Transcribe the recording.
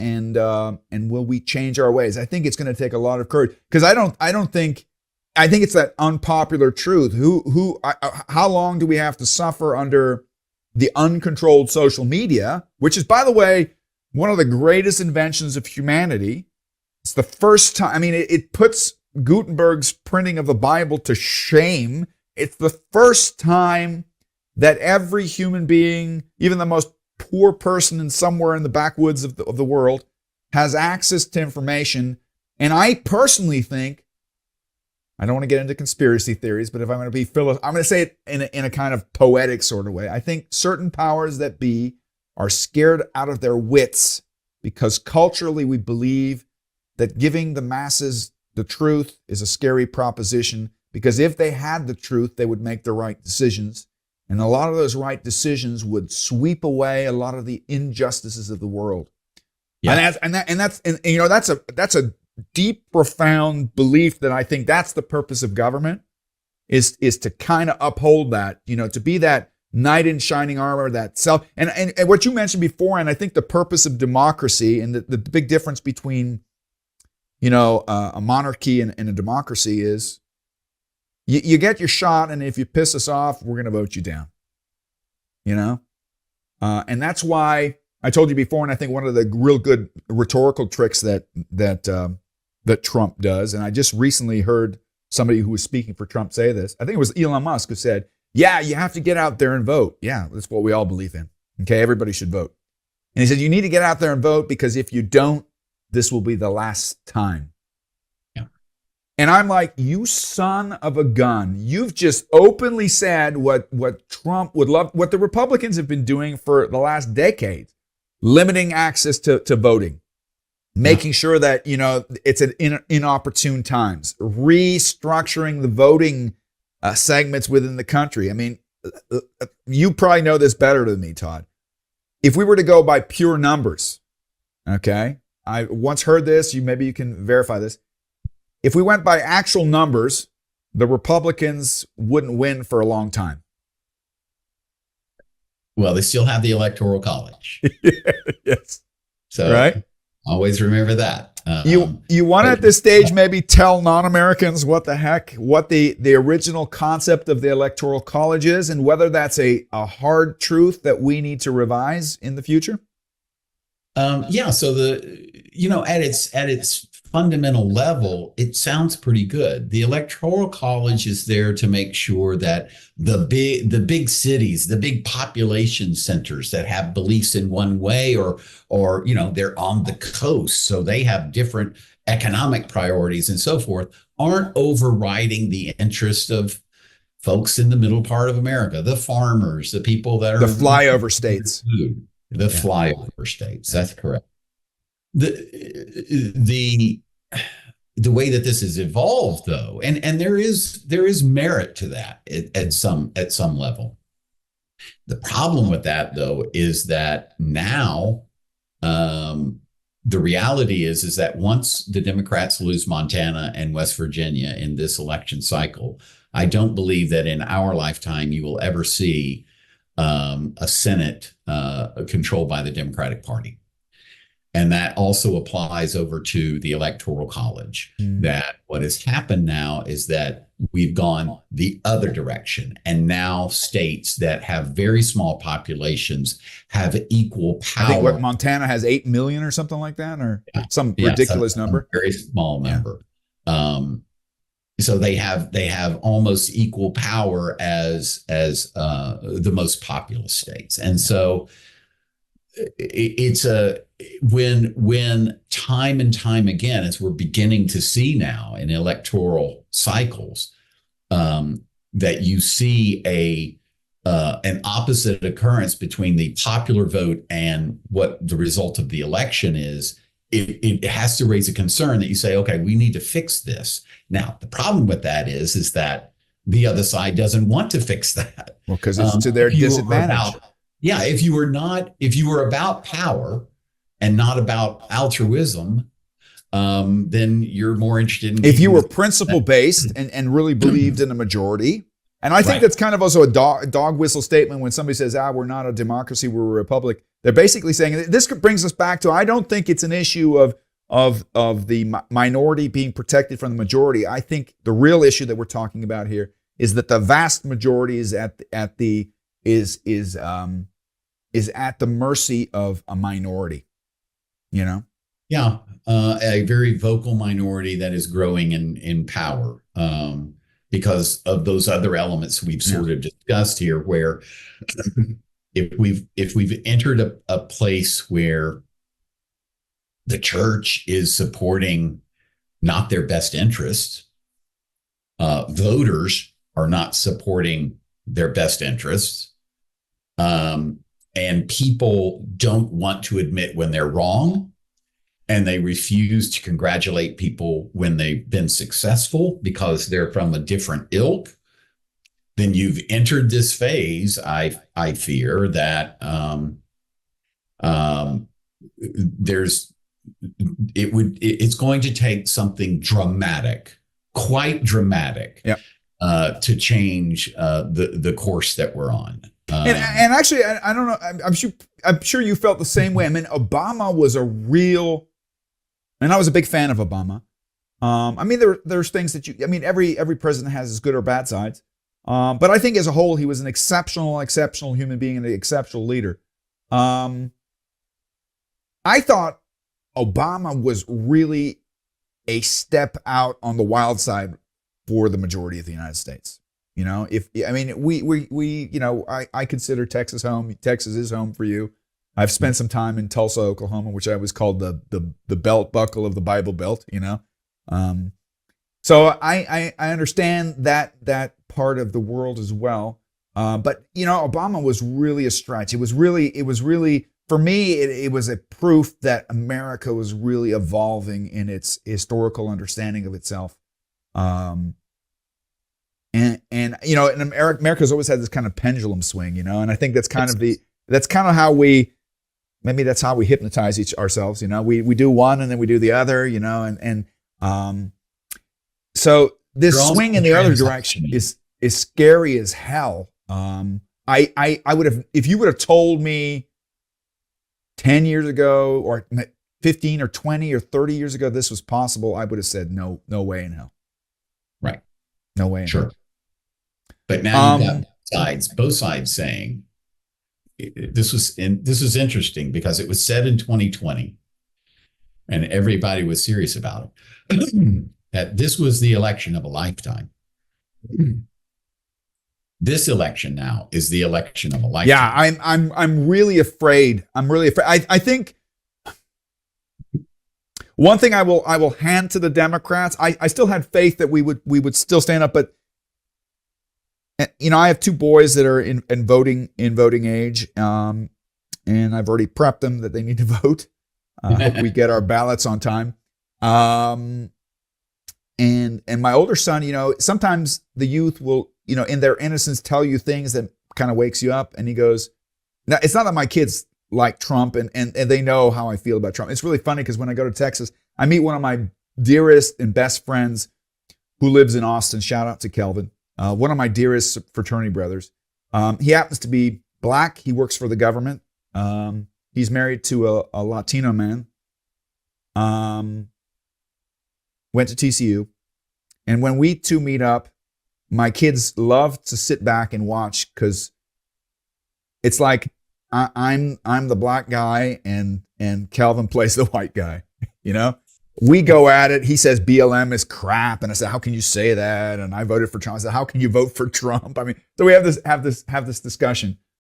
and will we change our ways? I think it's going to take a lot of courage, because I think it's that unpopular truth. How long do we have to suffer under the uncontrolled social media, which is, by the way, one of the greatest inventions of humanity? It's the first time. I mean, it puts Gutenberg's printing of the Bible to shame. It's the first time that every human being, even the most poor person somewhere in the backwoods of the world, has access to information. And I personally think, I don't want to get into conspiracy theories, but if I'm going to be I'm going to say it in a kind of poetic sort of way. I think certain powers that be are scared out of their wits because culturally we believe that giving the masses the truth is a scary proposition, because if they had the truth, they would make the right decisions. And a lot of those right decisions would sweep away a lot of the injustices of the world. Yeah. That's a deep, profound belief that I think that's the purpose of government, is to kind of uphold that, to be that knight in shining armor, that self. And what you mentioned before, and I think the purpose of democracy and the big difference between, a monarchy and a democracy is you get your shot, and if you piss us off, we're going to vote you down, and that's why I told you before, and I think one of the real good rhetorical tricks that Trump does, and I just recently heard somebody who was speaking for Trump say this. I think it was Elon Musk who said, yeah, you have to get out there and vote. Yeah, that's what we all believe in. Okay, everybody should vote. And he said, you need to get out there and vote, because if you don't, this will be the last time. Yeah. And I'm like, you son of a gun. You've just openly said what Trump would love, what the Republicans have been doing for the last decade, limiting access to voting. Making sure that, it's at inopportune times, restructuring the voting segments within the country. I mean, you probably know this better than me, Todd. If we were to go by pure numbers, okay, I once heard this, maybe you can verify this. If we went by actual numbers, the Republicans wouldn't win for a long time. Well, they still have the Electoral College. Yes. So, right. Always remember that. You want to at this stage maybe tell non-Americans what the original concept of the Electoral College is, and whether that's a hard truth that we need to revise in the future? Yeah. So at its fundamental level, it sounds pretty good. The Electoral College is there to make sure that the big cities, the big population centers that have beliefs in one way, or they're on the coast, so they have different economic priorities and so forth, aren't overriding the interest of folks in the middle part of America, the farmers, the people that are the flyover states. Flyover states. That's correct. The way that this has evolved, though, and there is merit to that at some level. The problem with that, though, is that now the reality is that once the Democrats lose Montana and West Virginia in this election cycle, I don't believe that in our lifetime you will ever see a Senate controlled by the Democratic Party. And that also applies over to the Electoral College. That what has happened now is that we've gone the other direction. And now states that have very small populations have equal power. I think Montana has 8 million or something like that, or some ridiculous number. Very small number. So they have almost equal power as the most populous states. And so it's when time and time again, as we're beginning to see now in electoral cycles, that you see an opposite occurrence between the popular vote and what the result of the election is, it has to raise a concern that you say, okay, we need to fix this. Now, the problem with that is that the other side doesn't want to fix that. Well, because it's to their disadvantage. If you were about power and not about altruism, then you're more interested in. If you were principle based and really believed in a majority, And I think Right. that's kind of also a dog whistle statement when somebody says, we're not a democracy, we're a republic. They're basically saying this brings us back to, I don't think it's an issue of the minority being protected from the majority. I think the real issue that we're talking about here is that the vast majority is at the mercy of a minority, you know? Yeah, a very vocal minority that is growing in power because of those other elements we've sort of discussed here, where if we've entered a place where the church is supporting not their best interests, voters are not supporting their best interests, and people don't want to admit when they're wrong, and they refuse to congratulate people when they've been successful because they're from a different ilk, then you've entered this phase. I fear that it's going to take something dramatic, quite dramatic, to change the course that we're on. And actually, I don't know. I'm sure you felt the same way. I mean, Obama was a real, and I was a big fan of Obama. I mean, there's things that every president has his good or bad sides. But I think as a whole, he was an exceptional human being and an exceptional leader. I thought Obama was really a step out on the wild side for the majority of the United States. You know, I consider Texas home. Texas is home for you. I've spent some time in Tulsa, Oklahoma, which I was called the belt buckle of the Bible Belt. You know, so I understand that part of the world as well. But you know, Obama was really a stretch. It was really for me. It was a proof that America was really evolving in its historical understanding of itself. And you know, and America's always had this kind of pendulum swing, you know, and I think that's kind of how we hypnotize ourselves, you know. We do one and then we do the other, you know, and so this swing in the other direction is scary as hell. I would have, if you would have told me 10 years ago or 15 or 20 or 30 years ago this was possible, I would have said no way in hell. Right. No way in hell. But now you've got both sides saying this was interesting because it was said in 2020 and everybody was serious about it, that this was the election of a lifetime. This election now is the election of a lifetime. Yeah, I'm really afraid. I think one thing I will hand to the Democrats. I still had faith that we would still stand up, but you know, I have two boys that are in voting age, and I've already prepped them that they need to vote. I hope we get our ballots on time. And my older son, you know, sometimes the youth will, you know, in their innocence tell you things that kind of wakes you up. And he goes, now it's not that my kids like Trump and they know how I feel about Trump. It's really funny because when I go to Texas, I meet one of my dearest and best friends who lives in Austin. Shout out to Kelvin. One of my dearest fraternity brothers. He happens to be black. He works for the government. He's married to a Latino man. Went to TCU. And when we two meet up, my kids love to sit back and watch because it's like I'm the black guy and Calvin plays the white guy, you know? We go at it. He says BLM is crap, and I said, "How can you say that?" And I voted for Trump. I said, "How can you vote for Trump?" I mean, so we have this discussion.